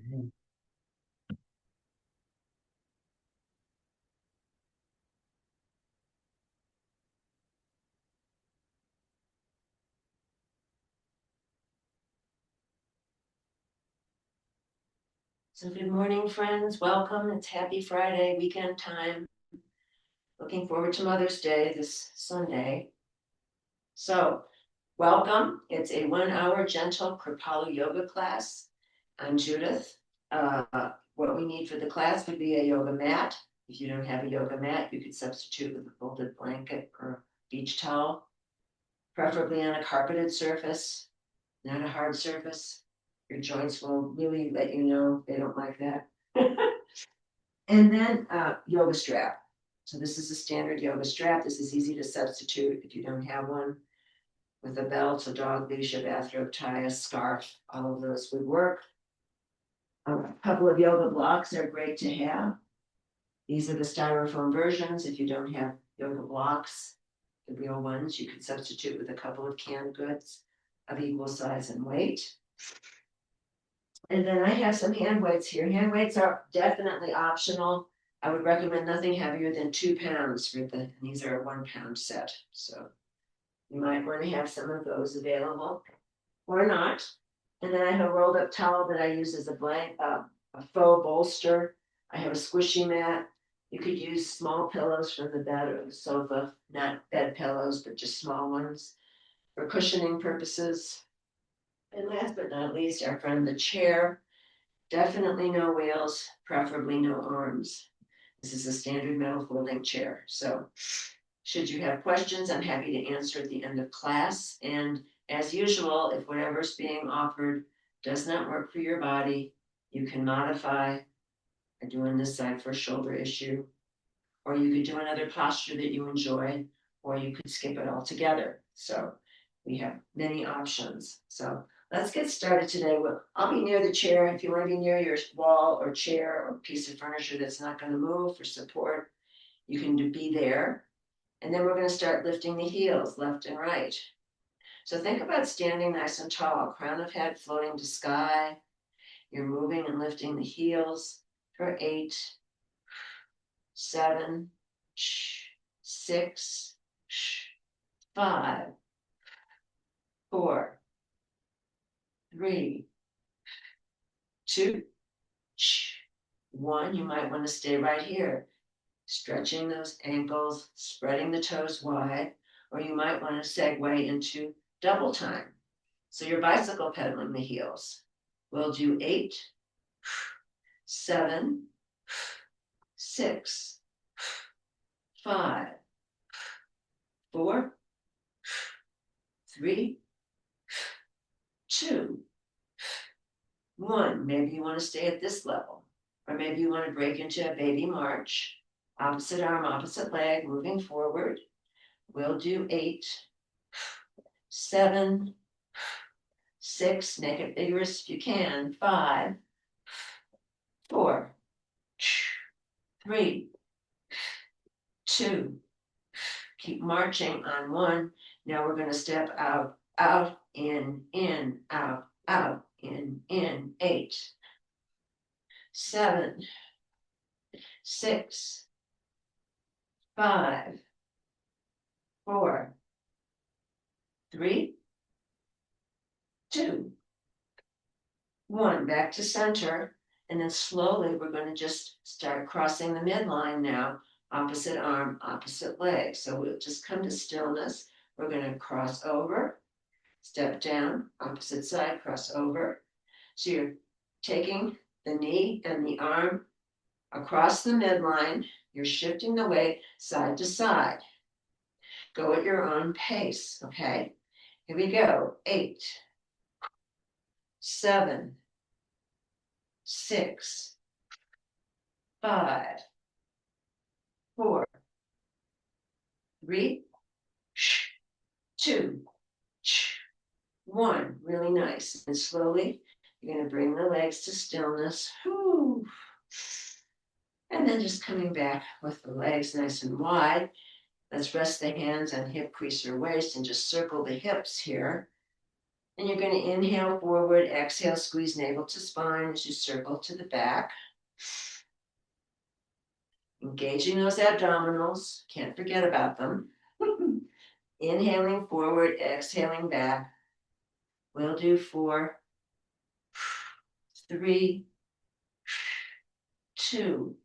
So good morning, friends. Welcome. It's happy Friday, weekend time. Looking forward to Mother's Day this Sunday. So welcome. It's a 1 hour gentle Kripalu yoga class. I'm Judith. What we need for the class would be a yoga mat. If you don't have a yoga mat, you could substitute with a folded blanket or beach towel, preferably on a carpeted surface, not a hard surface. Your joints will really let you know they don't like that. And then yoga strap. So this is a standard yoga strap. This is easy to substitute if you don't have one, with a belt, a dog leash, a bathrobe tie, a scarf. All of those would work. A couple of yoga blocks are great to have. These are the styrofoam versions. If you don't have yoga blocks, the real ones, you could substitute with a couple of canned goods of equal size and weight. And then I have some hand weights here. Hand weights are definitely optional. I would recommend nothing heavier than 2 pounds for and these are a 1 pound set. So you might want to have some of those available or not. And then I have a rolled up towel that I use as a faux bolster. I have a squishy mat. You could use small pillows from the bed or the sofa, not bed pillows, but just small ones for cushioning purposes. And last but not least, our friend the chair. Definitely no wheels, preferably no arms. This is a standard metal folding chair. So should you have questions, I'm happy to answer at the end of class. And as usual, if whatever's being offered does not work for your body, you can modify. I do on this side for a shoulder issue, or you could do another posture that you enjoy, or you could skip it altogether. So we have many options. So let's get started today. I'll be near the chair. If you want to be near your wall or chair or piece of furniture that's not going to move for support, you can be there. And then we're going to start lifting the heels left and right. So think about standing nice and tall, crown of head floating to sky. You're moving and lifting the heels for 8, 7, 6, 5, 4, 3, 2, 1. You might want to stay right here, stretching those ankles, spreading the toes wide, or you might want to segue into double time. So you're bicycle pedaling the heels. We'll do 8, 7, 6, 5, 4, 3, 2, 1. Maybe you want to stay at this level, or maybe you want to break into a baby march. Opposite arm, opposite leg, moving forward. We'll do 8, 7, 6, make it vigorous if you can, 5, 4, 3, 2, keep marching on 1. Now we're going to step out, out, in, out, in, 8, 7, 6, 5, 4, 3, 2, 1. Back to center. And then slowly we're going to just start crossing the midline now. Opposite arm, opposite leg. So we'll just come to stillness. We're going to cross over, step down, opposite side, cross over. So you're taking the knee and the arm across the midline. You're shifting the weight side to side. Go at your own pace, okay? Here we go. 8, 7, 6, 5, 4, 3, 2, 1. Really nice. And slowly, you're going to bring the legs to stillness. Whew. And then just coming back with the legs nice and wide. Let's rest the hands on hip crease or waist and just circle the hips here. And you're going to inhale forward, exhale, squeeze navel to spine as you circle to the back. Engaging those abdominals, can't forget about them. Inhaling forward, exhaling back. We'll do 4, 3, 2,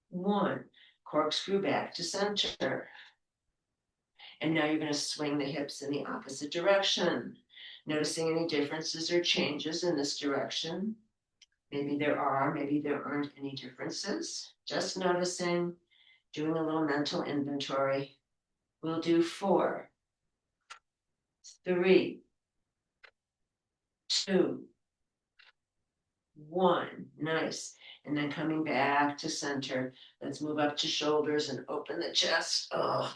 1. Corkscrew back to center. And now you're going to swing the hips in the opposite direction. Noticing any differences or changes in this direction. Maybe there are, maybe there aren't any differences. Just noticing, doing a little mental inventory. We'll do 4, 3, 2, 1. Nice. And then coming back to center. Let's move up to shoulders and open the chest. Oh.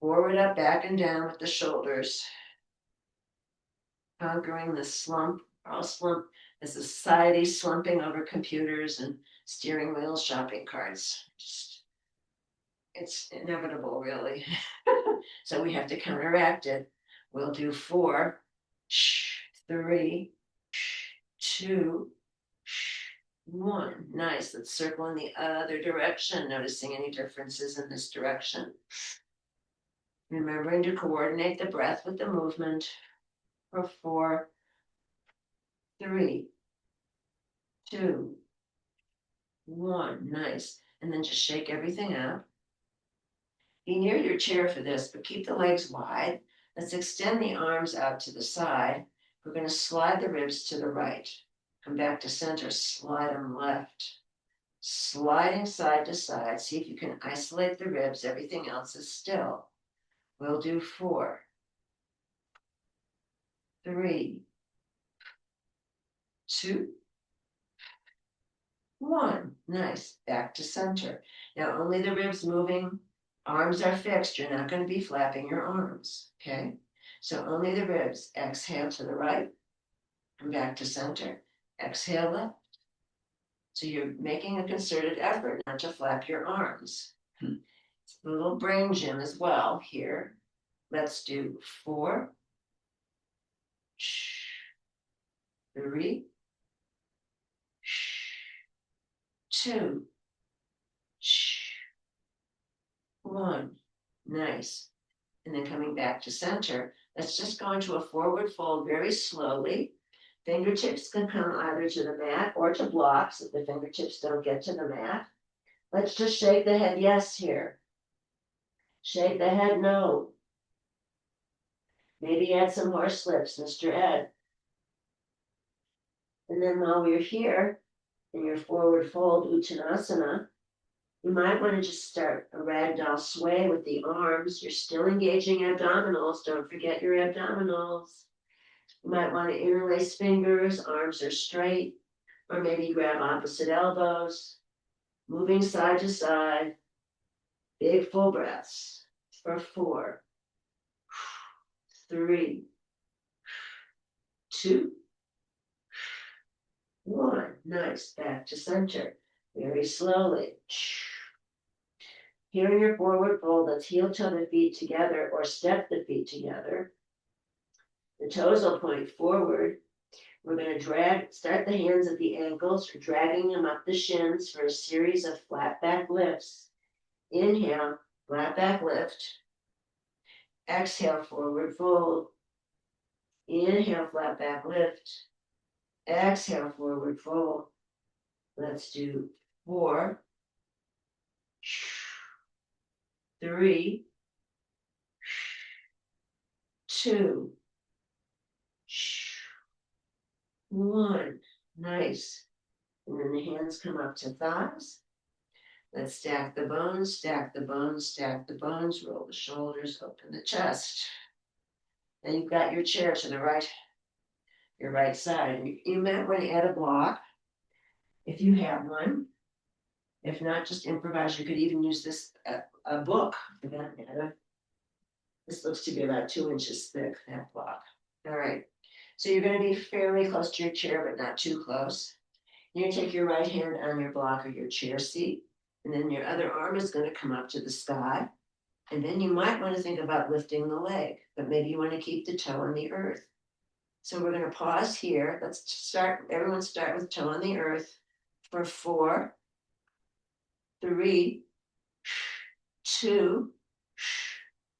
Forward, up, back, and down with the shoulders. Conquering the slump. All slump. The society slumping over computers and steering wheels, shopping carts. It's inevitable, really. So we have to counteract it. We'll do 4, 3, 2, 1. Nice. Let's circle in the other direction, noticing any differences in this direction. Remembering to coordinate the breath with the movement. For 4, 3, 2, 1. Nice. And then just shake everything out. Be near your chair for this, but keep the legs wide. Let's extend the arms out to the side. We're going to slide the ribs to the right. Come back to center, slide them left. Sliding side to side. See if you can isolate the ribs. Everything else is still. We'll do 4, 3, 2, 1. Nice. Back to center. Now only the ribs moving. Arms are fixed. You're not going to be flapping your arms. Okay? So only the ribs. Exhale to the right. Come back to center. Exhale left. So you're making a concerted effort not to flap your arms. It's a little brain gym as well here. Let's do 4, 3, 2, 1. Nice. And then coming back to center, let's just go into a forward fold very slowly. Fingertips can come either to the mat or to blocks if the fingertips don't get to the mat. Let's just shake the head yes here. Shake the head no. Maybe add some horse slips, Mr. Ed. And then while we're here in your forward fold Uttanasana, you might want to just start a ragdoll sway with the arms. You're still engaging abdominals. Don't forget your abdominals. You might want to interlace fingers, arms are straight, or maybe grab opposite elbows, moving side to side. Big full breaths for 4, 3, 2, 1. Nice. Back to center. Very slowly. Here in your forward fold, let's heel toe the feet together or step the feet together. The toes will point forward. We're going to start the hands at the ankles, dragging them up the shins for a series of flat back lifts. Inhale, flat back lift. Exhale, forward fold. Inhale, flat back lift. Exhale, forward fold. Let's do 4, 3, 2, 1. Nice. And then the hands come up to thighs. Let's stack the bones, stack the bones, stack the bones, roll the shoulders, open the chest. Then you've got your chair to the right, your right side. And you might want to add a block if you have one. If not, just improvise. You could even use this, a book for that matter. This looks to be about 2 inches thick, that block. All right. So you're going to be fairly close to your chair, but not too close. You're going to take your right hand on your block or your chair seat, and then your other arm is going to come up to the sky. And then you might want to think about lifting the leg, but maybe you want to keep the toe on the earth. So we're going to pause here. Let's start, everyone start with toe on the earth for 4, 3, 2,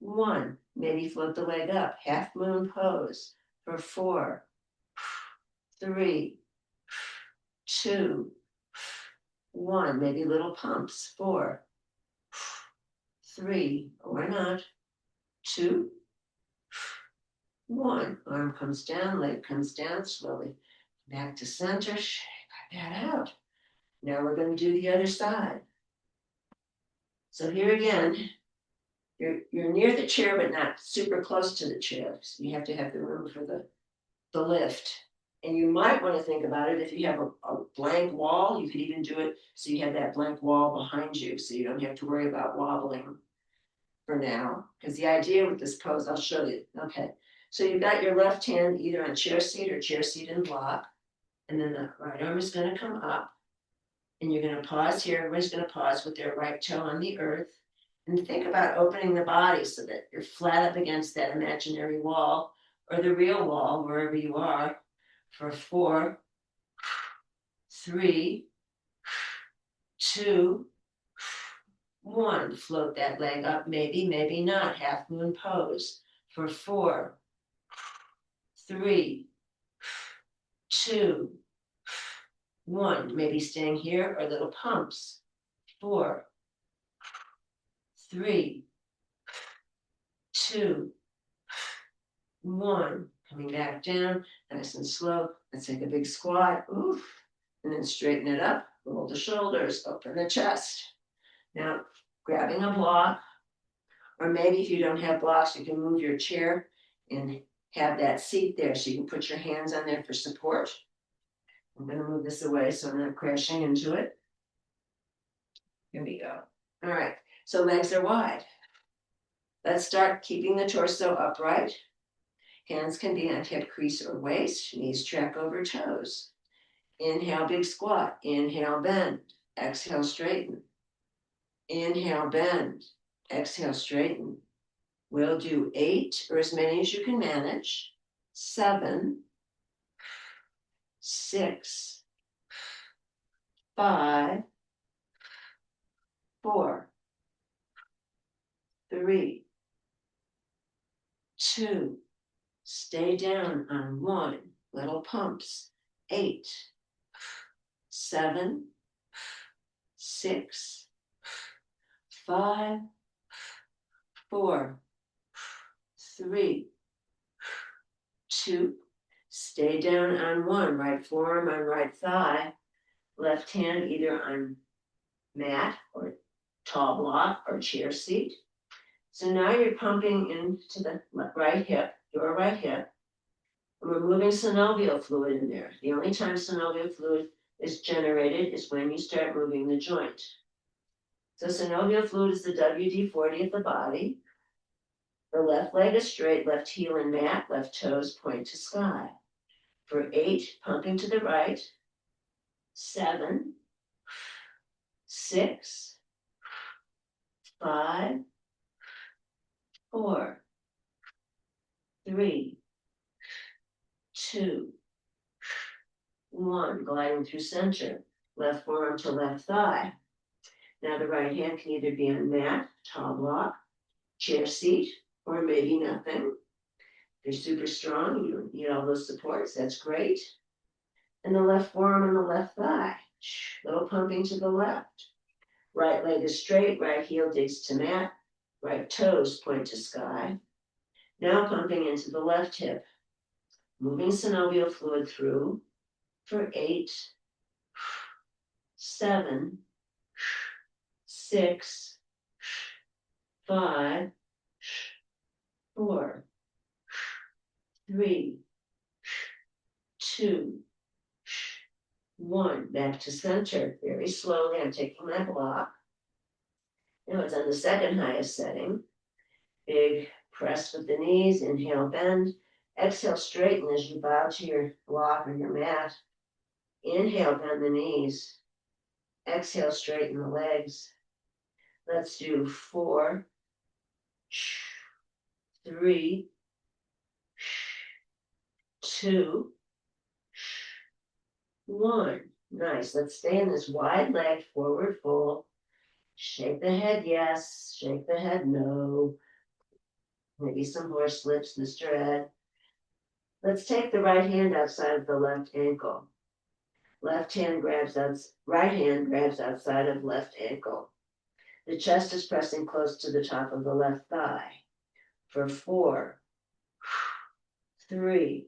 1. Maybe float the leg up, half moon pose for 4, 3, 2, 1. Maybe little pumps, 4, 3, or not, 2, 1. Arm comes down, leg comes down slowly. Back to center, shake that out. Now we're going to do the other side. So here again, you're near the chair, but not super close to the chair. So you have to have the room for the lift. And you might want to think about it if you have a blank wall, you could even do it so you have that blank wall behind you so you don't have to worry about wobbling for now. Because the idea with this pose, I'll show you. Okay, so you've got your left hand either on chair seat or chair seat and block. And then the right arm is going to come up. And you're going to pause here. Everybody's going to pause with their right toe on the earth. And think about opening the body so that you're flat up against that imaginary wall or the real wall, wherever you are, for 4, 3, 2, 1. Float that leg up, maybe, maybe not. Half moon pose for 4, 3, 2, 1. Maybe staying here or little pumps. 4, 3, 2, 1. Coming back down, nice and slow. Let's take a big squat. Oof. And then straighten it up. Roll the shoulders, open the chest. Now, grabbing a block, or maybe if you don't have blocks, you can move your chair and have that seat there so you can put your hands on there for support. I'm going to move this away so I'm not crashing into it. Here we go. All right, so legs are wide. Let's start keeping the torso upright. Hands can be on hip crease or waist, knees track over toes. Inhale, big squat. Inhale, bend. Exhale, straighten. Inhale, bend. Exhale, straighten. We'll do 8 or as many as you can manage. 7, 6, 5, 4, 3, 2, stay down on 1, little pumps, 8, 7, 6, 5, 4, 3, 2, stay down on 1, right forearm on right thigh, left hand either on mat or tall block or chair seat. So now you're pumping into the right hip, your right hip. And we're moving synovial fluid in there. The only time synovial fluid is generated is when you start moving the joint. So synovial fluid is the WD-40 of the body. The left leg is straight, left heel in mat, left toes point to sky. For 8, pumping to the right. 7, 6, 5, 4, 3, 2, 1. Gliding through center. Left forearm to left thigh. Now the right hand can either be on mat, tall block, chair seat, or maybe nothing. If you're super strong, you don't need all those supports, that's great. And the left forearm and the left thigh. Little pumping to the left. Right leg is straight, right heel digs to mat, right toes point to sky. Now pumping into the left hip. Moving synovial fluid through for 8, 7, 6, 5, 4, 3, 2, 1. Back to center. Very slowly, I'm taking my block. Now it's on the second highest setting. Big press with the knees. Inhale, bend. Exhale, straighten as you bow to your block or your mat. Inhale, bend the knees. Exhale, straighten the legs. Let's do 4, 3, 2, 1. Nice. Let's stay in this wide leg forward fold. Shake the head yes, shake the head no. Maybe some horse lips, Mr. Ed. Let's take the right hand outside of the left ankle. Left hand grabs out, right hand grabs outside of left ankle. The chest is pressing close to the top of the left thigh. For 4, 3,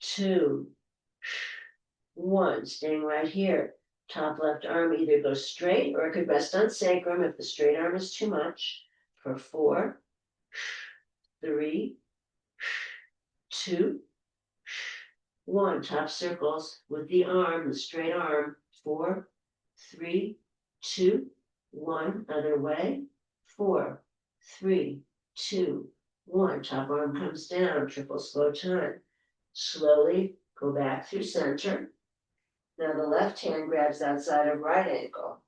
2, 1. Staying right here. Top left arm either goes straight or it could rest on sacrum if the straight arm is too much. For 4, 3, 2, 1. Top circles with the arm, the straight arm. 4, 3, 2, 1. Other way. 4, 3, 2, 1. Top arm comes down. Triple slow time. Slowly go back through center. Now the left hand grabs outside of right ankle.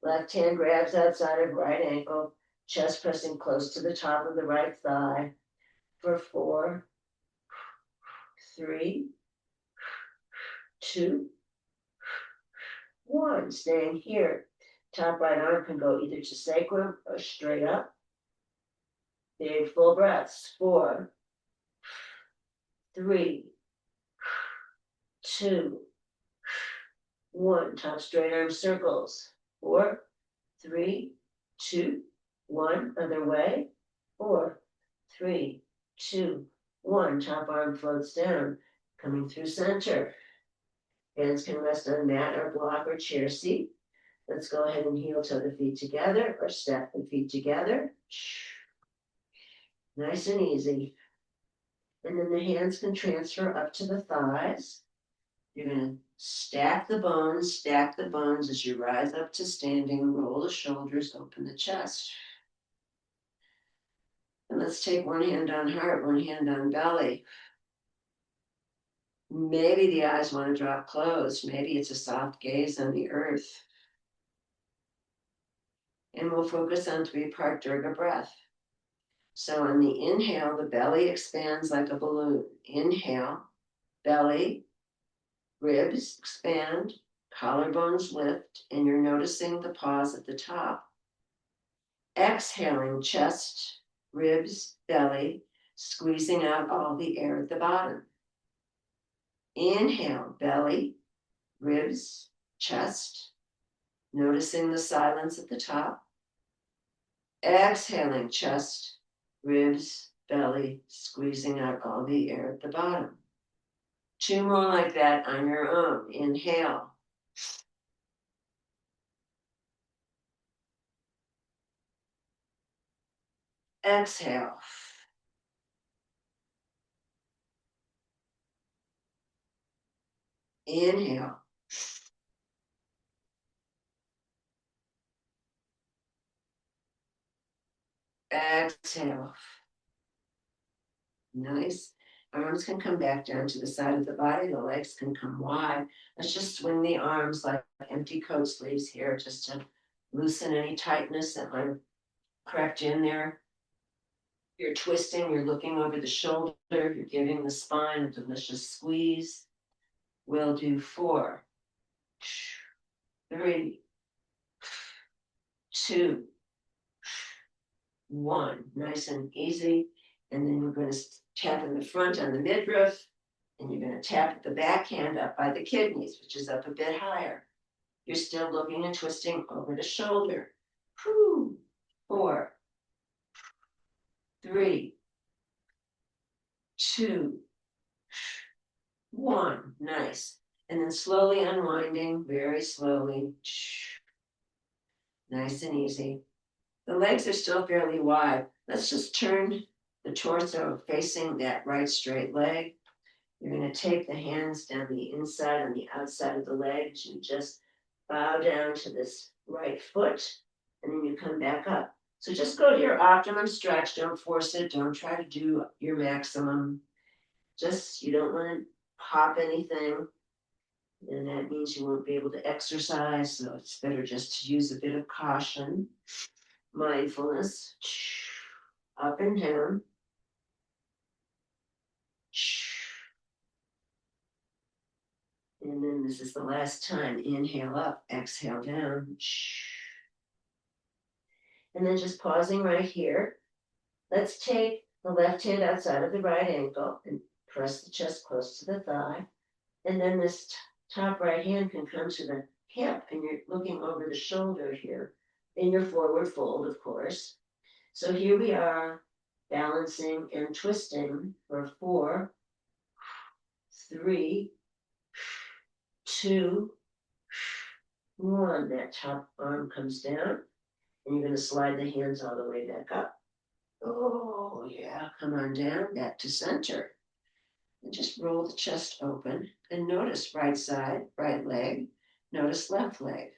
Left hand grabs outside of right ankle. Chest pressing close to the top of the right thigh. For 4, 3, 2, 1. Staying here. Top right arm can go either to sacrum or straight up. Big full breaths. 4, 3, 2, 1. Top straight arm circles. 4, 3, 2, 1. Other way. 4, 3, 2, 1. Top arm floats down, coming through center. Hands can rest on mat or block or chair seat. Let's go ahead and heel toe the feet together or step the feet together. Nice and easy. And then the hands can transfer up to the thighs. You're going to stack the bones as you rise up to standing, roll the shoulders, open the chest. And let's take one hand on heart, one hand on belly. Maybe the eyes want to drop closed. Maybe it's a soft gaze on the earth. And we'll focus on 3-part Durga breath. So on the inhale, the belly expands like a balloon. Inhale, belly, ribs expand, collarbones lift, and you're noticing the pause at the top. Exhaling, chest, ribs, belly, squeezing out all the air at the bottom. Inhale, belly, ribs, chest, noticing the silence at the top. Exhaling, chest, ribs, belly, squeezing out all the air at the bottom. 2 more like that on your own. Inhale. Exhale. Inhale. Exhale. Nice. Arms can come back down to the side of the body. The legs can come wide. Let's just swing the arms like empty coat sleeves here, just to loosen any tightness that might have crept in there. You're twisting, you're looking over the shoulder, you're giving the spine a delicious squeeze. We'll do 4, 3, 2, 1. Nice and easy. And then we're going to tap in the front on the midriff, and you're going to tap the back hand up by the kidneys, which is up a bit higher. You're still looking and twisting over the shoulder. 4, 3, 2, 1. Nice. And then slowly unwinding, very slowly. Nice and easy. The legs are still fairly wide. Let's just turn the torso facing that right straight leg. You're going to take the hands down the inside and the outside of the legs. You just bow down to this right foot, and then you come back up. So just go to your optimum stretch. Don't force it. Don't try to do your maximum. Just, you don't want to pop anything, and that means you won't be able to exercise. So it's better just to use a bit of caution. mindfulness. Up and down. And then this is the last time. Inhale up, exhale down. And then just pausing right here. Let's take the left hand outside of the right ankle and press the chest close to the thigh. And then this top right hand can come to the hip and you're looking over the shoulder here in your forward fold, of course. So here we are balancing and twisting for 4, 3, 2, 1. That top arm comes down and you're going to slide the hands all the way back up. Oh, yeah. Come on down, back to center. And just roll the chest open and notice right side, right leg. Notice left leg.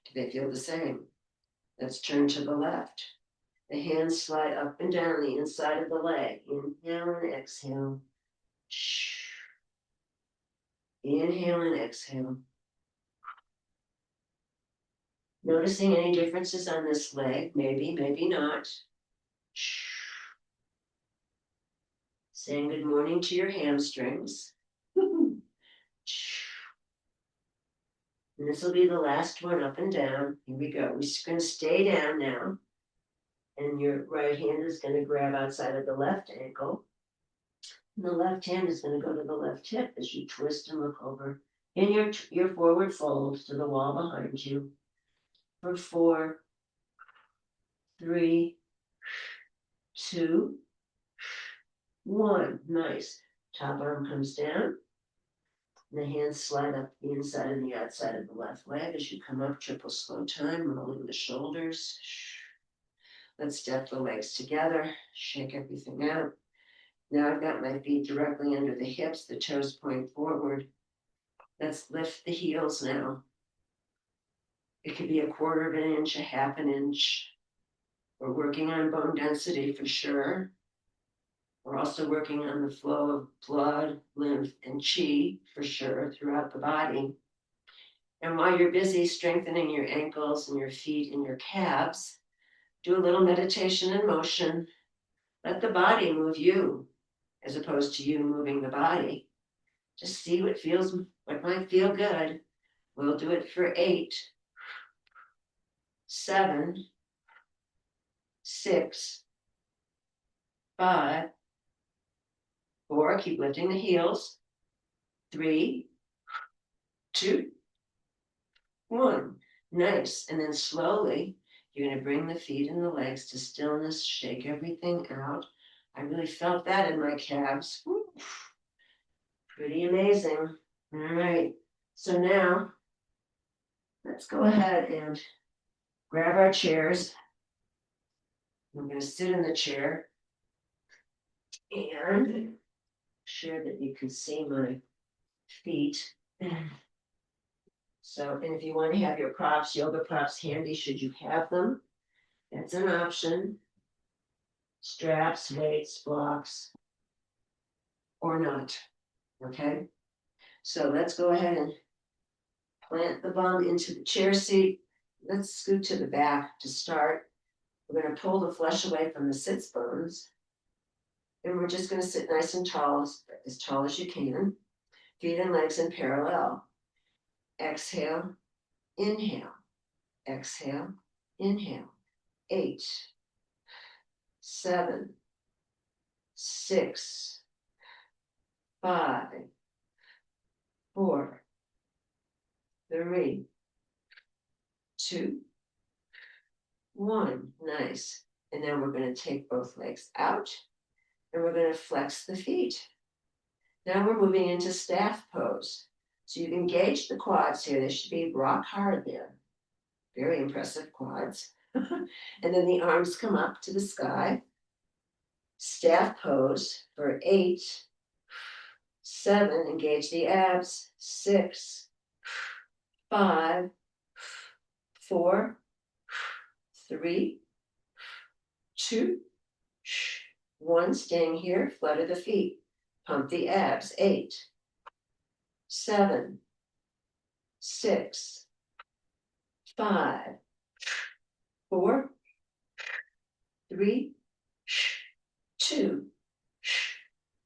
Do they feel the same? Let's turn to the left. The hands slide up and down the inside of the leg. Inhale and exhale. Inhale and exhale. Noticing any differences on this leg? Maybe, maybe not. Saying good morning to your hamstrings. And this will be the last one, up and down. Here we go. We're just going to stay down now. And your right hand is going to grab outside of the left ankle. And the left hand is going to go to the left hip as you twist and look over in your forward fold to the wall behind you. For 4, 3, 2, 1. Nice. Top arm comes down. And the hands slide up the inside and the outside of the left leg as you come up. Triple slow time, rolling the shoulders. Let's step the legs together. Shake everything out. Now I've got my feet directly under the hips, the toes point forward. Let's lift the heels now. It could be 1/4 of an inch, 1/2 an inch. We're working on bone density for sure. We're also working on the flow of blood, lymph, and chi for sure throughout the body. And while you're busy strengthening your ankles and your feet and your calves, do a little meditation and motion. Let the body move you as opposed to you moving the body. Just see what might feel good. We'll do it for 8, 7, 6, 5, 4, keep lifting the heels. 3, 2, 1. Nice. And then slowly, you're going to bring the feet and the legs to stillness, shake everything out. I really felt that in my calves. Woo. Pretty amazing. All right. So now, let's go ahead and grab our chairs. I'm going to sit in the chair and sure that you can see my feet. So, and if you want to have your props, yoga props handy, should you have them, that's an option. Straps, weights, blocks, or not. Okay. So let's go ahead and plant the bum into the chair seat. Let's scoot to the back to start. We're going to pull the flesh away from the sits bones. And we're just going to sit nice and tall as you can. Feet and legs in parallel. Exhale, inhale, exhale, inhale. 8, 7, 6, 5, 4, 3, 2, 1. Nice. And then we're going to take both legs out and we're going to flex the feet. Now we're moving into staff pose. So you can engage the quads here. They should be rock hard there. Very impressive quads. And then the arms come up to the sky. Staff pose for 8, 7, engage the abs. 6, 5, 4, 3, 2, 1. Staying here, flutter the feet. Pump the abs. 8, 7, 6, 5, 4, 3, 2,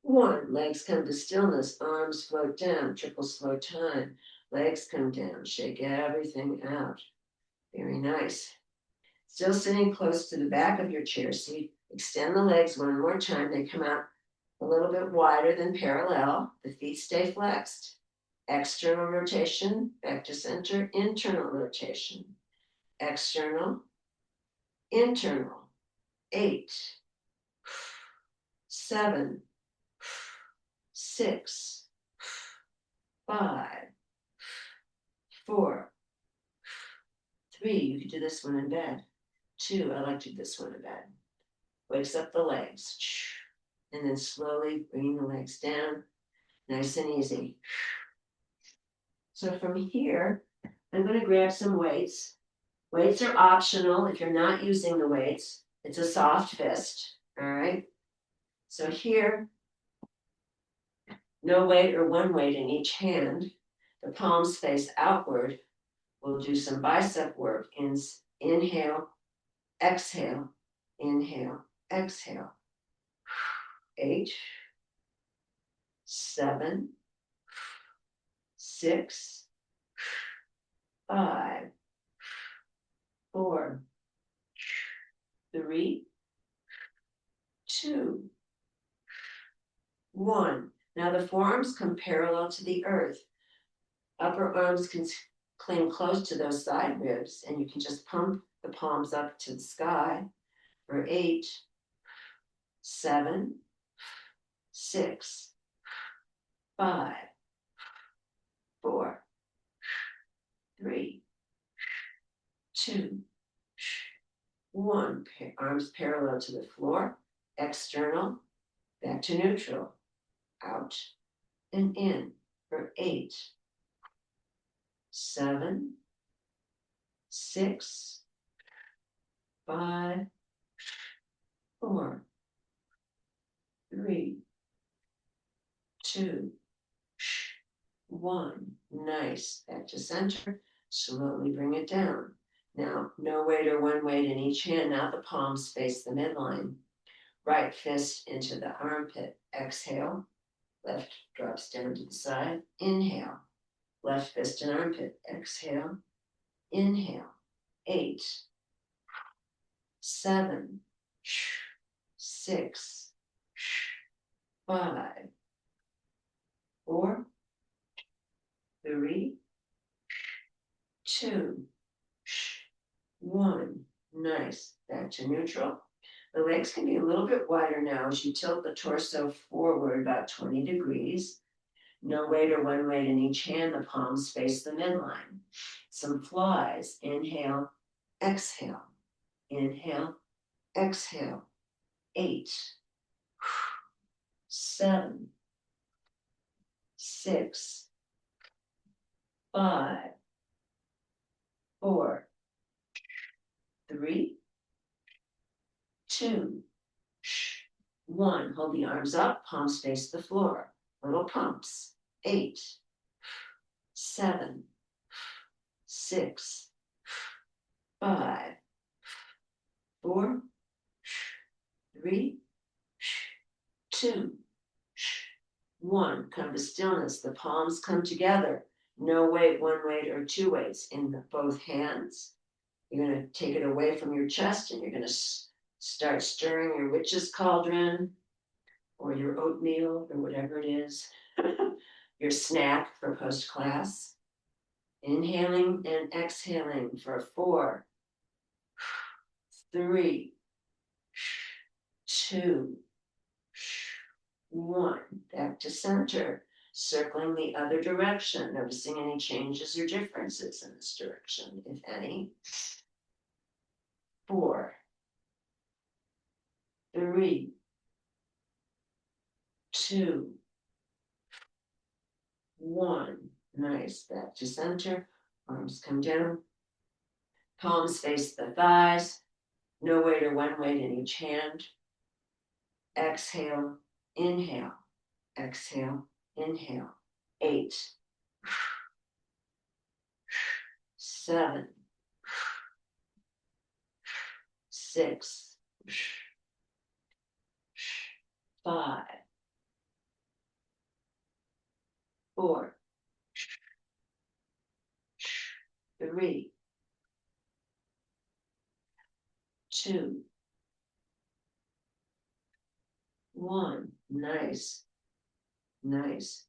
1. Legs come to stillness, arms float down, triple slow time. Legs come down, shake everything out. Very nice. Still sitting close to the back of your chair seat, extend the legs one more time. They come out a little bit wider than parallel. The feet stay flexed. External rotation, back to center, internal rotation. External, internal. 8, 7, 6, 5, 4, 3. You could do this one in bed. 2. I like to do this one in bed. Wakes up the legs. And then slowly bring the legs down. Nice and easy. So from here, I'm going to grab some weights. Weights are optional if you're not using the weights. It's a soft fist. All right. So here, no weight or one weight in each hand. The palms face outward. We'll do some bicep work. Inhale, exhale, inhale, exhale. 8, 7, 6, 5, 4, 3, 2, 1. Now the forearms come parallel to the earth. Upper arms can cling close to those side ribs, and you can just pump the palms up to the sky for 8, 7, 6, 5, 4, 3, 2, 1. Arms parallel to the floor. External, back to neutral. Out and in for 8, 7, 6, 5, 4, 3, 2, 1. Nice. Back to center. Slowly bring it down. Now, no weight or one weight in each hand. Now the palms face the midline. Right fist into the armpit. Exhale. Left drops down to the side. Inhale. Left fist and armpit. Exhale. Inhale. 8, 7, 6, 5, 4, 3, 2, 1. Nice. Back to neutral. The legs can be a little bit wider now as you tilt the torso forward about 20 degrees. No weight or one weight in each hand. The palms face the midline. Some flies. Inhale, exhale. Inhale, exhale. 8, 7, 6, 5, 4, 3, 2, 1. Hold the arms up, palms face the floor. Little pumps. 8, 7, 6, 5, 4, 3, 2, 1. Come to stillness. The palms come together. No weight, one weight, or two weights in both hands. You're going to take it away from your chest and you're going to start stirring your witch's cauldron or your oatmeal or whatever it is, your snack for post-class. Inhaling and exhaling for 4, 3, 2, 1. Back to center, circling the other direction, noticing any changes or differences in this direction, if any. 4, 3, 2, 1. Nice. Back to center. Arms come down. Palms face the thighs. No weight or one weight in each hand. Exhale, inhale, exhale, inhale. 8, 7, 6, 5, 4, 3, 2, 1. Nice. Nice.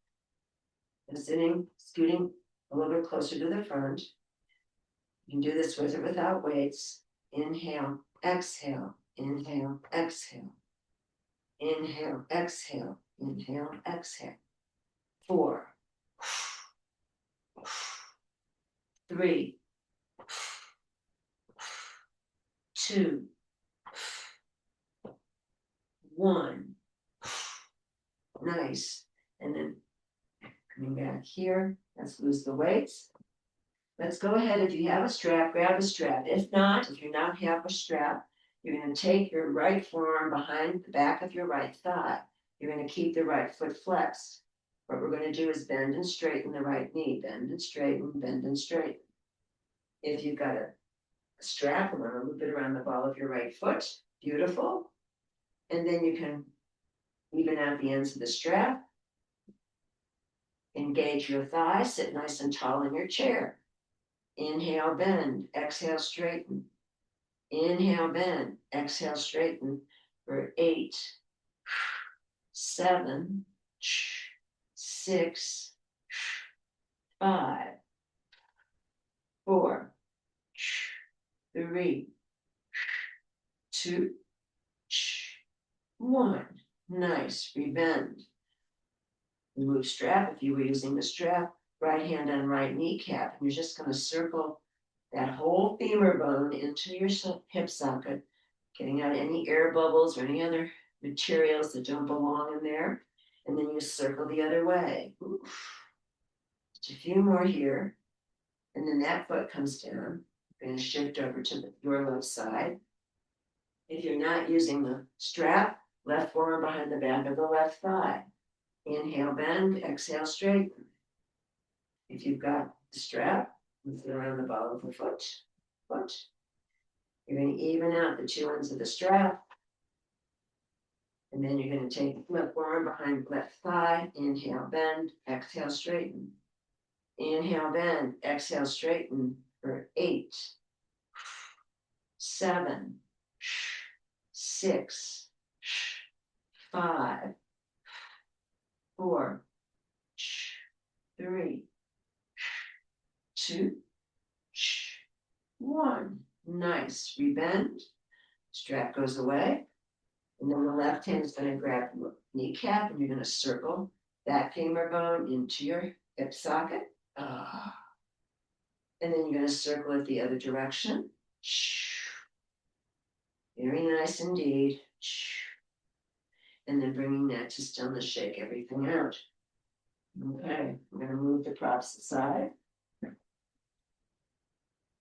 And sitting, scooting a little bit closer to the front. You can do this with or without weights. Inhale, exhale, inhale, exhale. Inhale, exhale, inhale, exhale. 4, 3, 2, 1. Nice. And then coming back here, let's lose the weights. Let's go ahead. If you have a strap, grab a strap. If not, if you not have a strap, you're going to take your right forearm behind the back of your right thigh. You're going to keep the right foot flexed. What we're going to do is bend and straighten the right knee. Bend and straighten, bend and straighten. If you've got a strap, run a little bit around the ball of your right foot. Beautiful. And then you can even out the ends of the strap. Engage your thighs. Sit nice and tall in your chair. Inhale, bend. Exhale, straighten. Inhale, bend. Exhale, straighten for 8, 7, 6, 5, 4, 3, 2, 1. Nice. Rebend. Remove strap. If you were using the strap, right hand on right kneecap. And you're just going to circle that whole femur bone into your hip socket, getting out any air bubbles or any other materials that don't belong in there. And then you circle the other way. Oof. Just a few more here. And then that foot comes down. You're going to shift over to your left side. If you're not using the strap, left forearm behind the back of the left thigh. Inhale, bend, exhale, straighten. If you've got the strap, move it around the ball of the foot. You're going to even out the two ends of the strap. And then you're going to take left forearm behind left thigh. Inhale, bend, exhale, straighten. Inhale, bend, exhale, straighten for 8, 7, 6, 5, 4, 3, 2, 1. Nice. Rebend. Strap goes away. And then the left hand is going to grab the kneecap and you're going to circle that femur bone into your hip socket. And then you're going to circle it the other direction. Very nice indeed. And then bringing that to stillness, shake everything out. Okay, I'm going to move the props aside.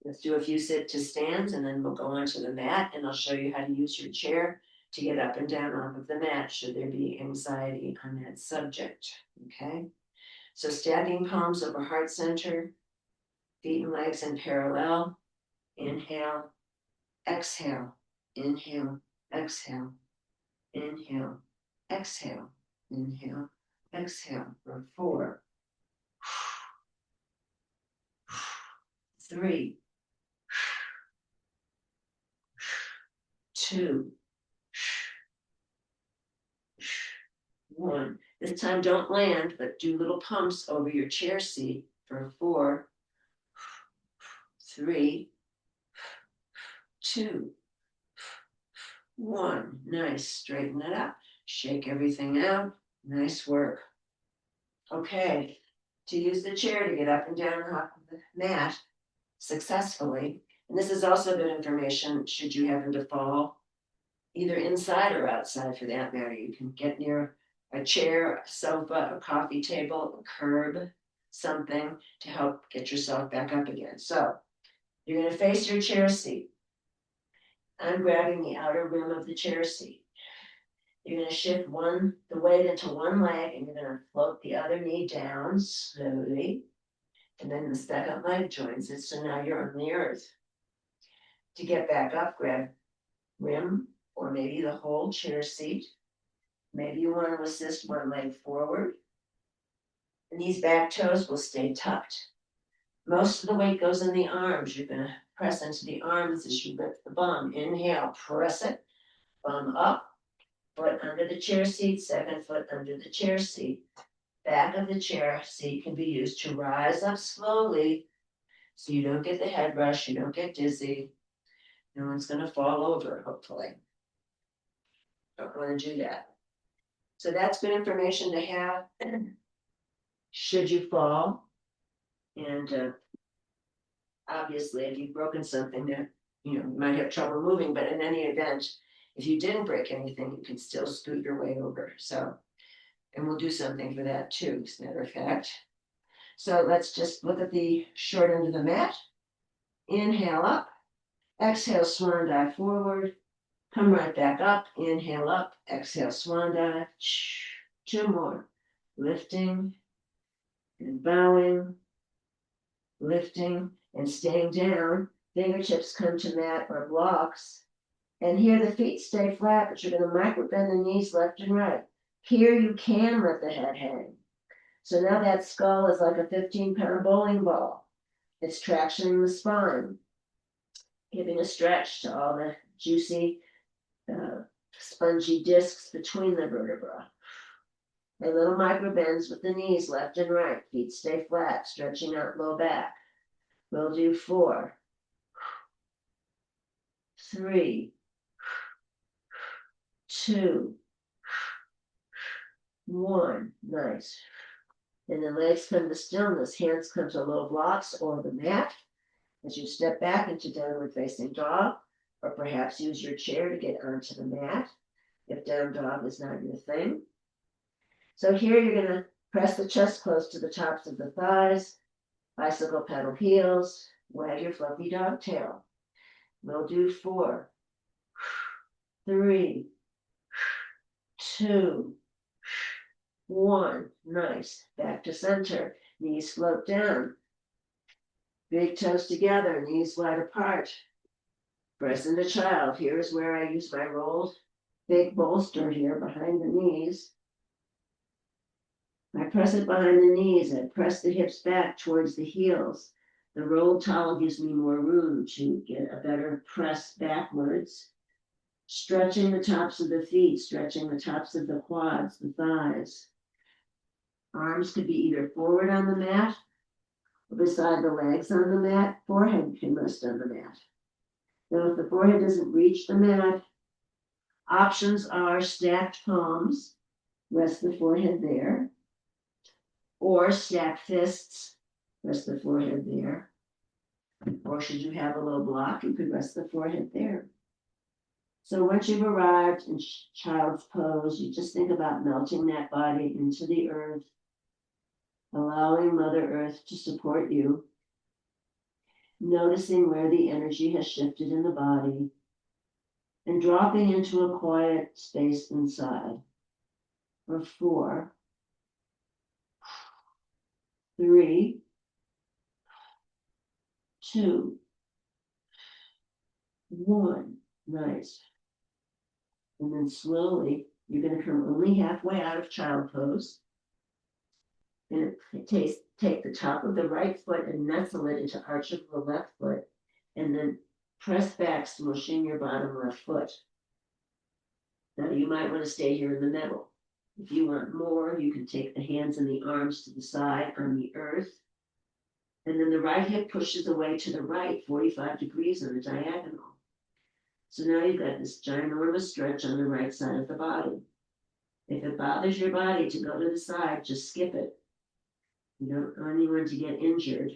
Let's do a few sit to stands and then we'll go onto the mat and I'll show you how to use your chair to get up and down off of the mat should there be anxiety on that subject. Okay, so stacking palms over heart center, feet and legs in parallel. Inhale, exhale, inhale, exhale, inhale, exhale, inhale, exhale for 4, 3, 2, 1. This time don't land, but do little pumps over your chair seat for 4, 3, 2, 1. Nice. Straighten it up. Shake everything out. Nice work. Okay. To use the chair to get up and down off the mat successfully. And this is also good information should you happen to fall either inside or outside for that matter. You can get near a chair, a sofa, a coffee table, a curb, something to help get yourself back up again. So you're going to face your chair seat. I'm grabbing the outer rim of the chair seat. You're going to shift the weight into one leg and you're going to float the other knee down slowly. And then the second leg joins it. So now you're on the earth. To get back up, grab rim or maybe the whole chair seat. Maybe you want to assist one leg forward. And these back toes will stay tucked. Most of the weight goes in the arms. You're going to press into the arms as you lift the bum. Inhale, press it, bum up, foot under the chair seat, second foot under the chair seat. Back of the chair seat can be used to rise up slowly so you don't get the head rush, you don't get dizzy. No one's going to fall over, hopefully. Don't want to do that. So that's good information to have should you fall. And obviously, if you've broken something that, you might have trouble moving, but in any event, if you didn't break anything, you can still scoot your way over. So, and we'll do something for that too, as a matter of fact. So let's just look at the short end of the mat. Inhale up, exhale, swan dive forward, come right back up, inhale up, exhale, swan dive, 2 more, lifting and bowing, lifting and staying down, fingertips come to mat or blocks, and here the feet stay flat, but you're going to micro bend the knees left and right. Here you can let the head hang. So now that skull is like a 15-pound bowling ball. It's tractioning the spine, giving a stretch to all the juicy, spongy discs between the vertebra. A little micro bends with the knees left and right. Feet stay flat, stretching out low back. We'll do 4, 3, 2, 1. Nice. And then legs come to stillness, hands come to low blocks or the mat as you step back into downward facing dog, or perhaps use your chair to get onto the mat if down dog is not your thing. So here you're going to press the chest close to the tops of the thighs, bicycle pedal heels, wag your fluffy dog tail. We'll do 4, 3, 2, 1. Nice. Back to center. Knees float down. Big toes together, knees wide apart. Press into child. Here's where I use my rolled big bolster here behind the knees. I press it behind the knees. I press the hips back towards the heels. The rolled towel gives me more room to get a better press backwards. Stretching the tops of the feet, stretching the tops of the quads, the thighs. Arms could be either forward on the mat or beside the legs on the mat. Forehead can rest on the mat. Now, if the forehead doesn't reach the mat, options are stacked palms, rest the forehead there, or stacked fists, rest the forehead there. Or should you have a low block, you could rest the forehead there. So once you've arrived in child's pose, you just think about melting that body into the earth, allowing Mother Earth to support you, noticing where the energy has shifted in the body, and dropping into a quiet space inside. For 4, 3, 2, 1. Nice. And then slowly, you're going to come only halfway out of child pose. And take the top of the right foot and nestle it into arch of the left foot, and then press back, smushing your bottom left foot. Now you might want to stay here in the middle. If you want more, you can take the hands and the arms to the side on the earth. And then the right hip pushes away to the right, 45 degrees on the diagonal. So now you've got this ginormous stretch on the right side of the body. If it bothers your body to go to the side, just skip it. You don't want anyone to get injured.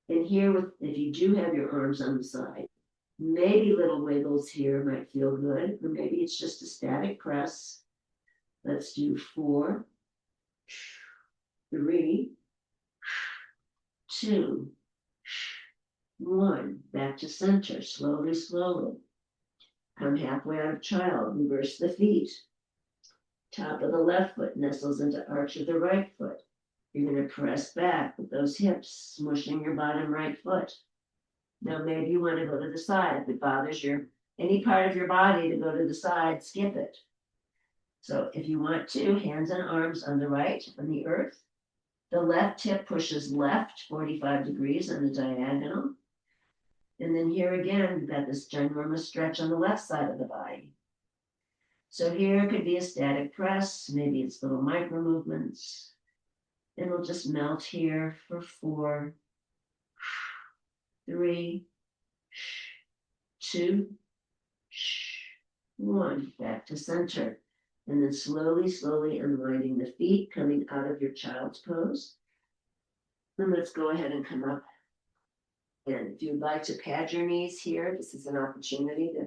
And here, if you do have your arms on the side, maybe little wiggles here might feel good, or maybe it's just a static press. Let's do 4, 3, 2, 1. Back to center, slowly, slowly. Come halfway out of child, reverse the feet. Top of the left foot nestles into arch of the right foot. You're going to press back with those hips, smushing your bottom right foot. Now maybe you want to go to the side if it bothers your any part of your body to go to the side, skip it. So if you want to, hands and arms on the right, on the earth. The left hip pushes left 45 degrees on the diagonal. And then here again, we've got this ginormous stretch on the left side of the body. So here could be a static press, maybe it's little micro movements. And we'll just melt here for 4, 3, 2, 1. Back to center. And then slowly unwinding the feet, coming out of your child's pose. And let's go ahead and come up. And if you'd like to pad your knees here, this is an opportunity to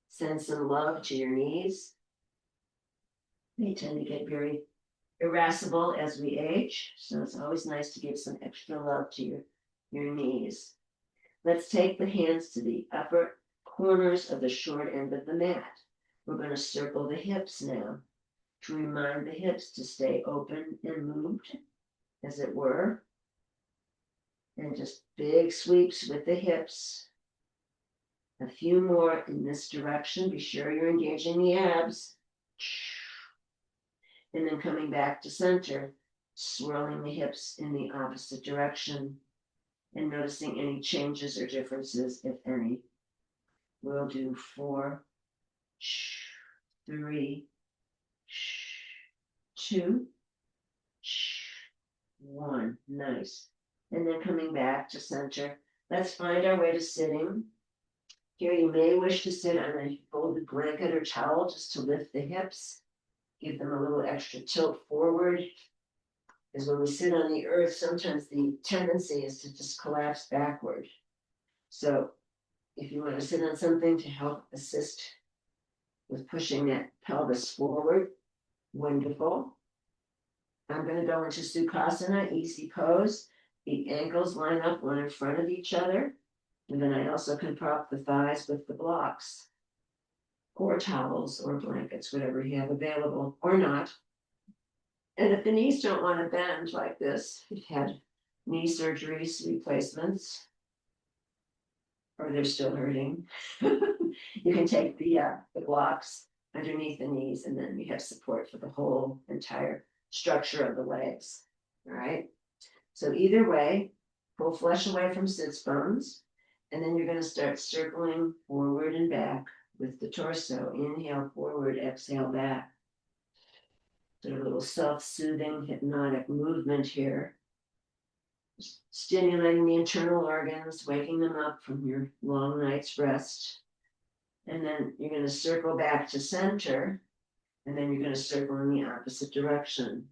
send some love to your knees. They tend to get very irascible as we age, so it's always nice to give some extra love to your knees. Let's take the hands to the upper corners of the short end of the mat. We're going to circle the hips now to remind the hips to stay open and moved, as it were. And just big sweeps with the hips. A few more in this direction. Be sure you're engaging the abs. And then coming back to center, swirling the hips in the opposite direction and noticing any changes or differences, if any. We'll do 4, 3, 2, 1. Nice. And then coming back to center. Let's find our way to sitting. Here you may wish to sit on a folded blanket or towel just to lift the hips. Give them a little extra tilt forward. Because when we sit on the earth, sometimes the tendency is to just collapse backward. So if you want to sit on something to help assist with pushing that pelvis forward, wonderful. I'm going to go into Sukhasana, easy pose. The ankles line up one in front of each other. And then I also can prop the thighs with the blocks, or towels, or blankets, whatever you have available, or not. And if the knees don't want to bend like this, you've had knee surgeries, replacements, or they're still hurting, you can take the blocks underneath the knees, and then you have support for the whole entire structure of the legs. All right. So either way, pull flesh away from sits bones, and then you're going to start circling forward and back with the torso. Inhale forward, exhale back. Sort of a little self-soothing hypnotic movement here. Stimulating the internal organs, waking them up from your long night's rest. And then you're going to circle back to center, and then you're going to circle in the opposite direction.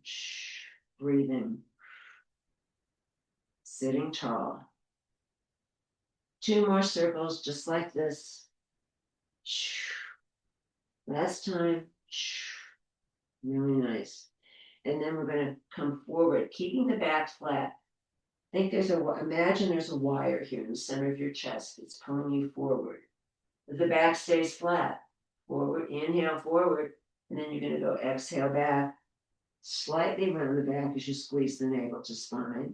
Breathing. Sitting tall. 2 more circles just like this. Last time. Really nice. And then we're going to come forward, keeping the back flat. Imagine there's a wire here in the center of your chest that's pulling you forward. But the back stays flat. Forward, inhale forward, and then you're going to go exhale back. Slightly round the back as you squeeze the navel to spine.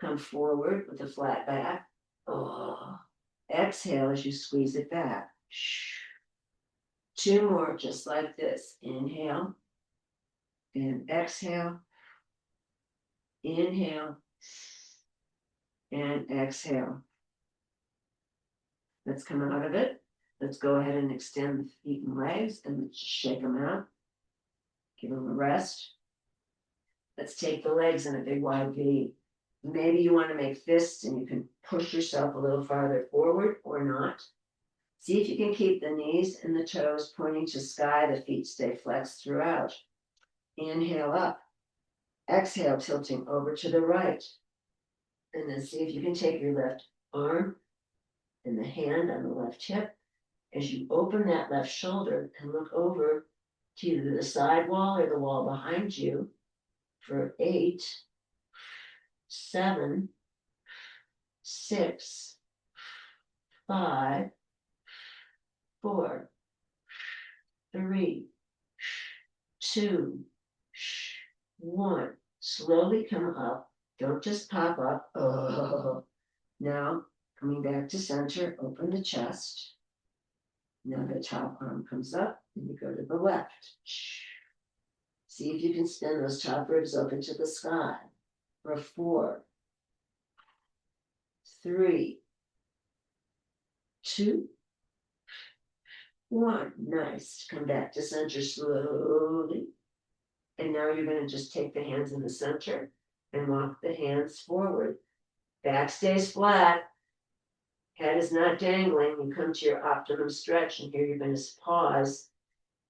Come forward with a flat back. Oh. Exhale as you squeeze it back. 2 more just like this. Inhale and exhale. Inhale and exhale. Let's come out of it. Let's go ahead and extend the feet and legs and let's shake them out. Give them a rest. Let's take the legs in a big wide V. Maybe you want to make fists and you can push yourself a little farther forward or not. See if you can keep the knees and the toes pointing to sky. The feet stay flexed throughout. Inhale up. Exhale, tilting over to the right. And then see if you can take your left arm and the hand on the left hip as you open that left shoulder and look over to either the side wall or the wall behind you for 8, 7, 6, 5, 4, 3, 2, 1. Slowly come up. Don't just pop up. Oh. Now, coming back to center, open the chest. Now the top arm comes up and you go to the left. See if you can spin those top ribs open to the sky for 4, 3, 2, 1. Nice. Come back to center slowly. And now you're going to just take the hands in the center and walk the hands forward. Back stays flat. Head is not dangling. You come to your optimum stretch, and here you're going to pause.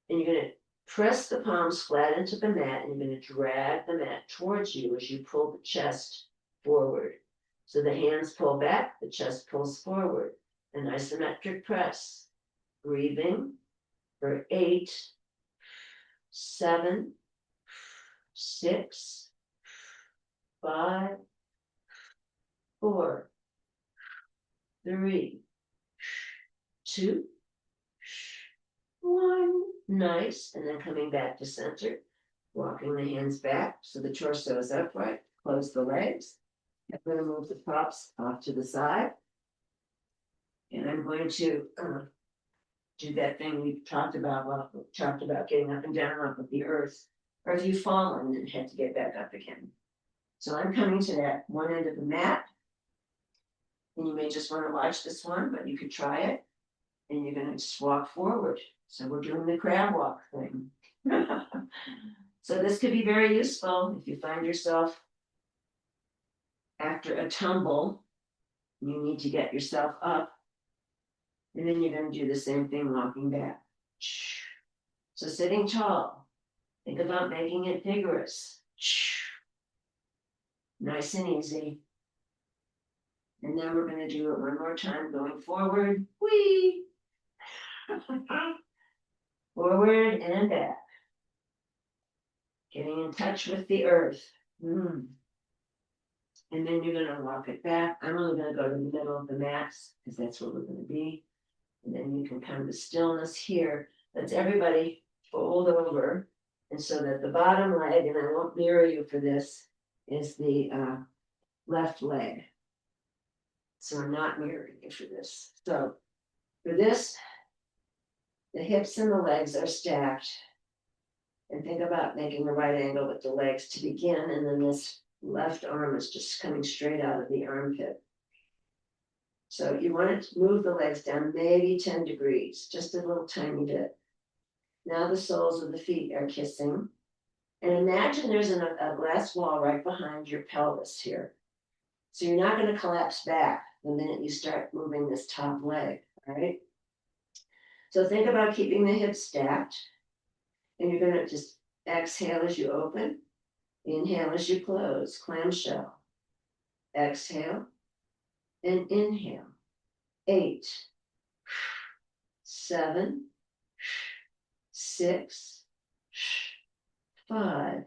And you're going to press the palms flat into the mat, and you're going to drag the mat towards you as you pull the chest forward. So the hands pull back, the chest pulls forward. An isometric press. Breathing for 8, 7, 6, 5, 4, 3, 2, 1. Nice. And then coming back to center, walking the hands back so the torso is upright. Close the legs. I'm going to move the props off to the side. And I'm going to do that thing we talked about. Well, we talked about getting up and down off of the earth. Or if you've fallen and had to get back up again. So I'm coming to that one end of the mat. And you may just want to watch this one, but you could try it. And you're going to just walk forward. So we're doing the crab walk thing. So this could be very useful if you find yourself after a tumble, you need to get yourself up. And then you're going to do the same thing walking back. So sitting tall, think about making it vigorous. Nice and easy. And then we're going to do it one more time going forward. Whee! Forward and back. Getting in touch with the earth. And then you're going to walk it back. I'm only going to go to the middle of the mat because that's where we're going to be. And then you can come to stillness here. Let's everybody fold over. And so that the bottom leg, and I won't mirror you for this, is the left leg. So I'm not mirroring you for this. So for this, the hips and the legs are stacked. And think about making a right angle with the legs to begin. And then this left arm is just coming straight out of the armpit. So you want to move the legs down maybe 10 degrees, just a little tiny bit. Now the soles of the feet are kissing. And imagine there's a glass wall right behind your pelvis here. So you're not going to collapse back the minute you start moving this top leg, right? So think about keeping the hips stacked. And you're going to just exhale as you open. Inhale as you close, clamshell. Exhale and inhale. 8, 7, 6, 5,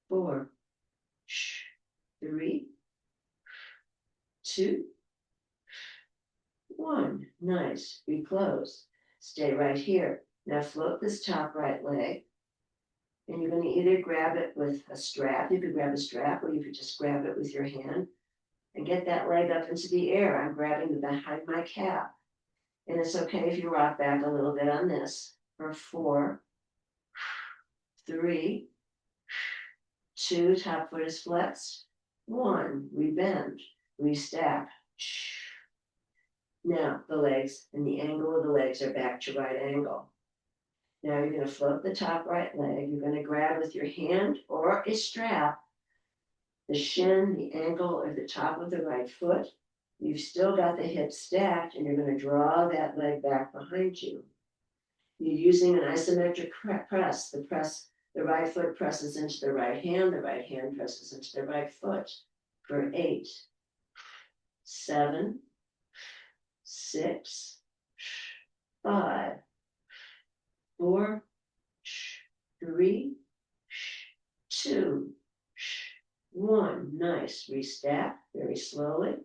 4, 3, 2, 1. Nice. Reclose. Stay right here. Now float this top right leg. And you're going to either grab it with a strap. You could grab a strap, or you could just grab it with your hand and get that leg up into the air. I'm grabbing the behind my calf. And it's okay if you rock back a little bit on this for 4, 3, 2, top foot is flexed. 1, we bend, we stack. Now the legs and the angle of the legs are back to right angle. Now you're going to float the top right leg. You're going to grab with your hand or a strap the shin, the ankle, or the top of the right foot. You've still got the hips stacked, and you're going to draw that leg back behind you. You're using an isometric press. The right foot presses into the right hand presses into the right foot for 8, 7, 6, 5, 4, 3, 2, 1. Nice. Restack very slowly.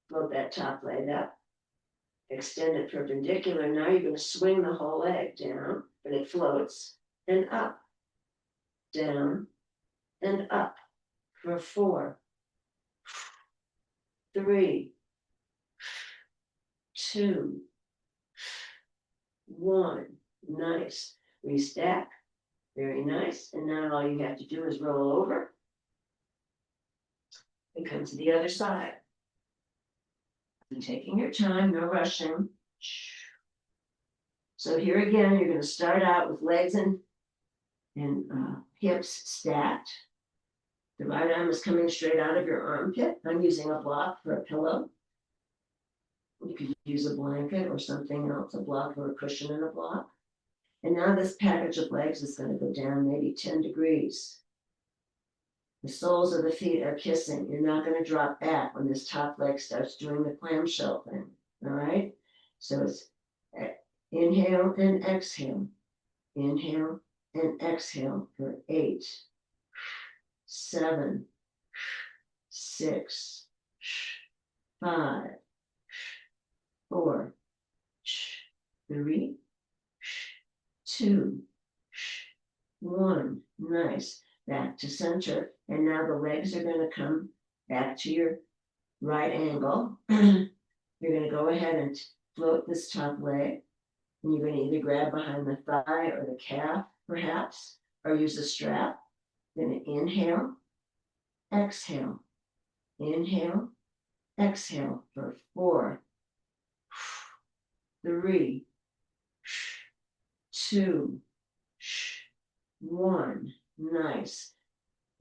Float that top leg up. Extend it perpendicular. Now you're going to swing the whole leg down, but it floats and up, down, and up for 4, 3, 2, 1. Nice. Restack. Very nice. And now all you have to do is roll over and come to the other side. And taking your time, no rushing. So here again, you're going to start out with legs and hips stacked. The right arm is coming straight out of your armpit. I'm using a block for a pillow. You could use a blanket or something else, a block or a cushion and a block. And now this package of legs is going to go down maybe 10 degrees. The soles of the feet are kissing. You're not going to drop back when this top leg starts doing the clamshell thing. All right? So it's inhale and exhale. Inhale and exhale for 8, 7, 6, 5, 4, 3, 2, 1. Nice. Back to center. And now the legs are going to come back to your right angle. You're going to go ahead and float this top leg. And you're going to either grab behind the thigh or the calf, perhaps, or use a strap. Then inhale, exhale, inhale, exhale for 4, 3, 2, 1. Nice.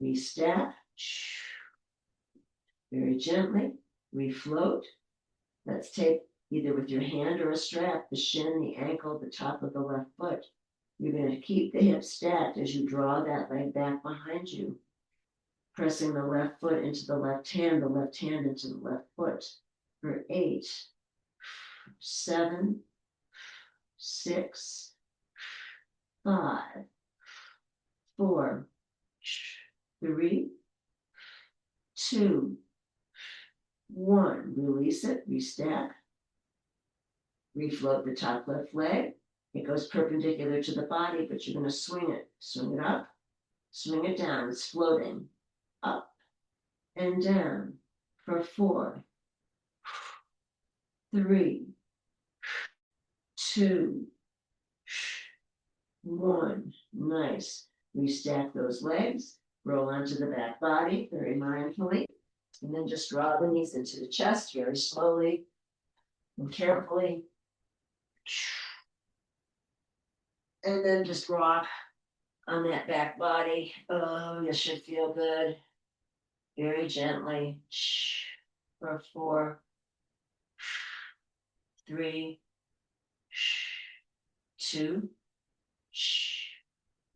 Restack. Very gently. Refloat. Let's take either with your hand or a strap the shin, the ankle, the top of the left foot. You're going to keep the hips stacked as you draw that leg back behind you, pressing the left foot into the left hand into the left foot for 8, 7, 6, 5, 4, 3, 2, 1. Release it, restack. Refloat the top left leg. It goes perpendicular to the body, but you're going to swing it. Swing it up, swing it down. It's floating up and down for 4, 3, 2, 1. Nice. Restack those legs. Roll onto the back body very mindfully. And then just draw the knees into the chest very slowly and carefully. And then just rock on that back body. Oh, you should feel good. Very gently. For 4, 3, 2,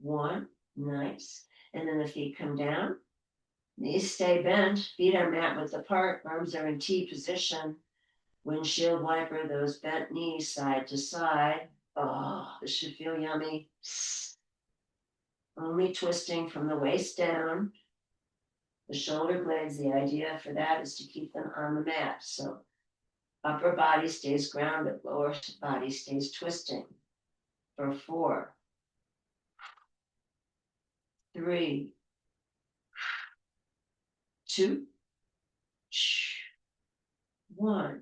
1. Nice. And then the feet come down. Knees stay bent. Feet are mat width apart. Arms are in T position. Windshield wiper those bent knees side to side. Oh, this should feel yummy. Only twisting from the waist down. The shoulder blades, the idea for that is to keep them on the mat. So upper body stays grounded, lower body stays twisting. For 4, 3, 2, 1.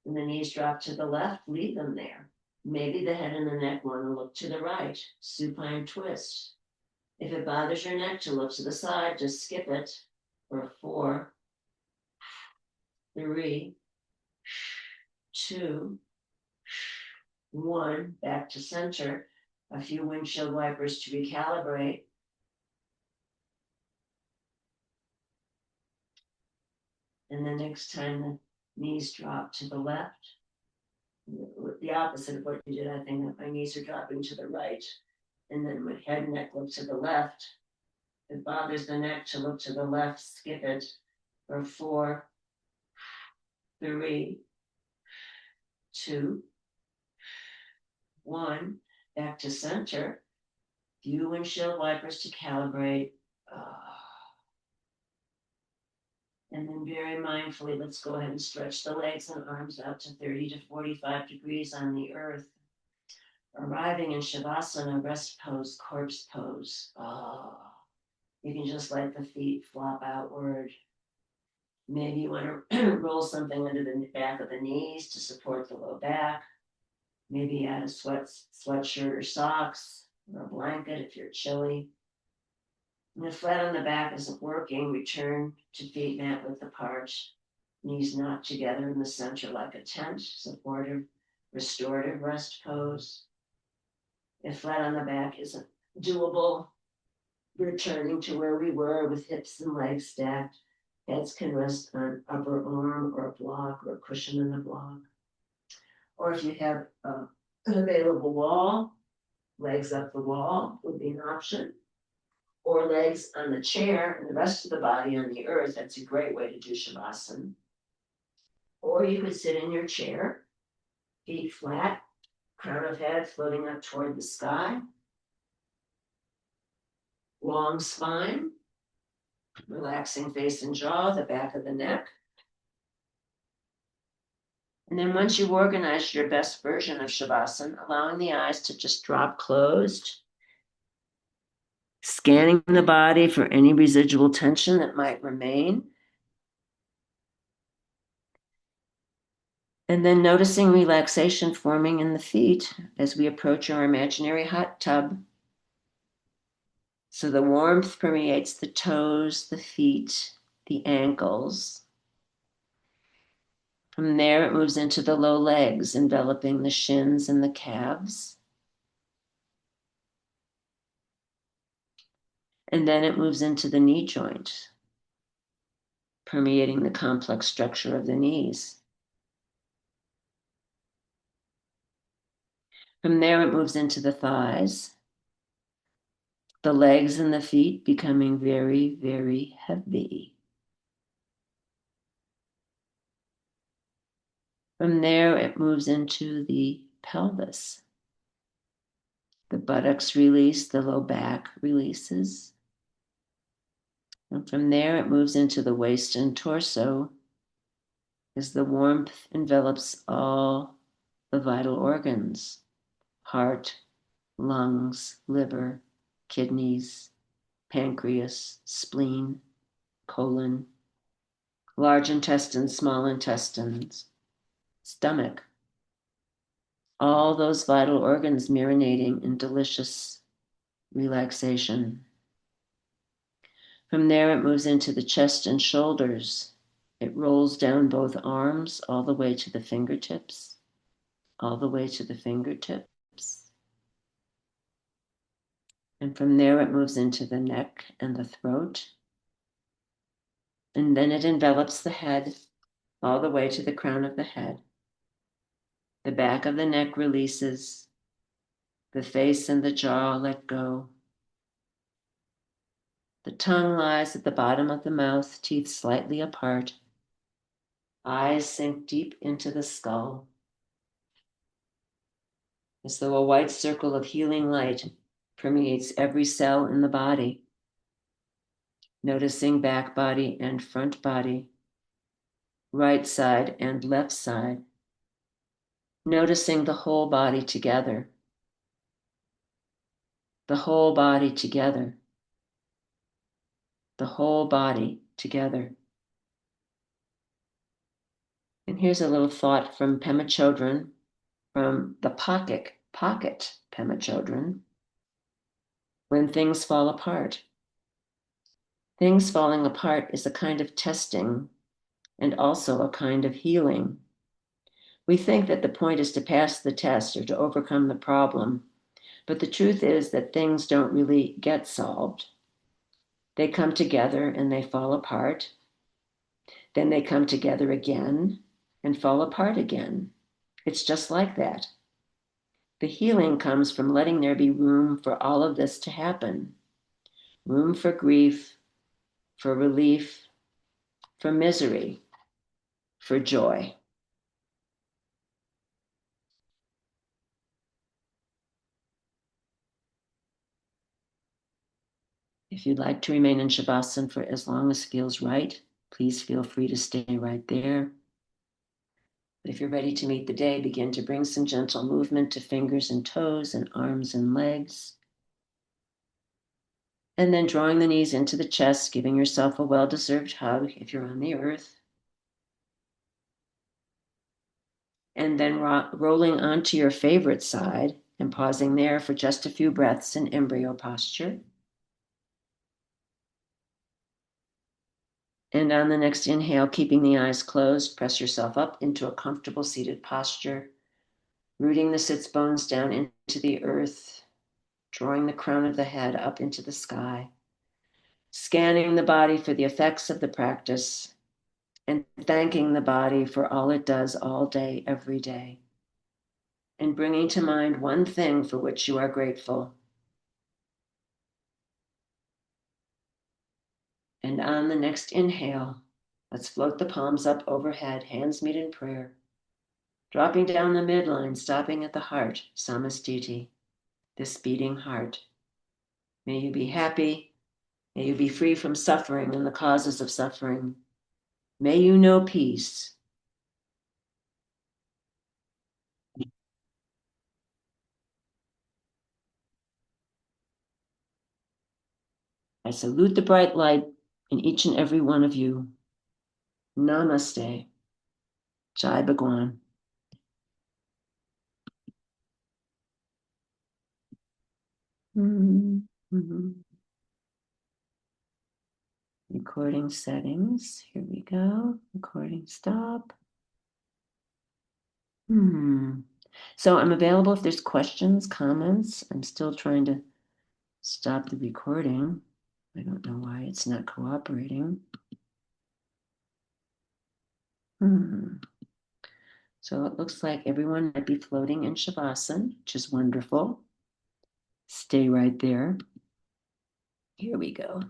And the knees drop to the left, leave them there. Maybe the head and the neck want to look to the right, supine twist. If it bothers your neck to look to the side, just skip it. For 4, 3, 2, 1. Back to center. A few windshield wipers to recalibrate. And the next time the knees drop to the left, the opposite of what you did, I think that my knees are dropping to the right. And then my head and neck look to the left. If it bothers the neck to look to the left, skip it. For 4, 3, 2, 1. Back to center. Few windshield wipers to calibrate. And then very mindfully, let's go ahead and stretch the legs and arms out to 30 to 45 degrees on the earth. Arriving in Shavasana, rest pose, corpse pose. You can just let the feet flop outward. Maybe you want to roll something under the back of the knees to support the low back. Maybe add a sweatshirt or socks, or a blanket if you're chilly. And if flat on the back isn't working, return to feet mat width apart, knees knocked together in the center like a tent, supportive, restorative rest pose. If flat on the back isn't doable, returning to where we were with hips and legs stacked. Heads can rest on upper arm or a block or a cushion in the block. Or if you have an available wall, legs up the wall would be an option. Or legs on the chair and the rest of the body on the earth. That's a great way to do Shavasana. Or you could sit in your chair, feet flat, crown of head floating up toward the sky. Long spine, relaxing face and jaw, the back of the neck. And then once you organize your best version of Shavasana, allowing the eyes to just drop closed, scanning the body for any residual tension that might remain, and then noticing relaxation forming in the feet as we approach our imaginary hot tub. So the warmth permeates the toes, the feet, the ankles. From there, it moves into the low legs, enveloping the shins and the calves. And then it moves into the knee joint, permeating the complex structure of the knees. From there, it moves into the thighs, the legs and the feet becoming very, very heavy. From there, it moves into the pelvis. The buttocks release, the low back releases. And from there, it moves into the waist and torso as the warmth envelops all the vital organs: heart, lungs, liver, kidneys, pancreas, spleen, colon, large intestines, small intestines, stomach. All those vital organs marinating in delicious relaxation. From there, it moves into the chest and shoulders. It rolls down both arms all the way to the fingertips, all the way to the fingertips. And from there, it moves into the neck and the throat. And then it envelops the head all the way to the crown of the head. The back of the neck releases. The face and the jaw let go. The tongue lies at the bottom of the mouth, teeth slightly apart. Eyes sink deep into the skull, as though a white circle of healing light permeates every cell in the body. Noticing back body and front body, right side and left side. Noticing the whole body together. The whole body together. The whole body together. And here's a little thought from Pema Chodron, from the pocket Pema Chodron. When things fall apart. Things falling apart is a kind of testing and also a kind of healing. We think that the point is to pass the test or to overcome the problem, but the truth is that things don't really get solved. They come together and they fall apart. Then they come together again and fall apart again. It's just like that. The healing comes from letting there be room for all of this to happen. Room for grief, for relief, for misery, for joy. If you'd like to remain in Shavasana for as long as feels right, please feel free to stay right there. But if you're ready to meet the day, begin to bring some gentle movement to fingers and toes and arms and legs. And then drawing the knees into the chest, giving yourself a well-deserved hug if you're on the earth. And then rolling onto your favorite side and pausing there for just a few breaths in embryo posture. And on the next inhale, keeping the eyes closed, press yourself up into a comfortable seated posture, rooting the sits bones down into the earth, drawing the crown of the head up into the sky, scanning the body for the effects of the practice, and thanking the body for all it does all day, every day, and bringing to mind one thing for which you are grateful. And on the next inhale, let's float the palms up overhead, hands meet in prayer, dropping down the midline, stopping at the heart, samastiti, this beating heart. May you be happy. May you be free from suffering and the causes of suffering. May you know peace. I salute the bright light in each and every one of you. Namaste. Jai Bhagwan. Mm-hmm. Recording settings. Here we go. Recording stop. So I'm available if there's questions, comments. I'm still trying to stop the recording. I don't know why it's not cooperating. So it looks like everyone might be floating in Shavasana, which is wonderful. Stay right there. Here we go.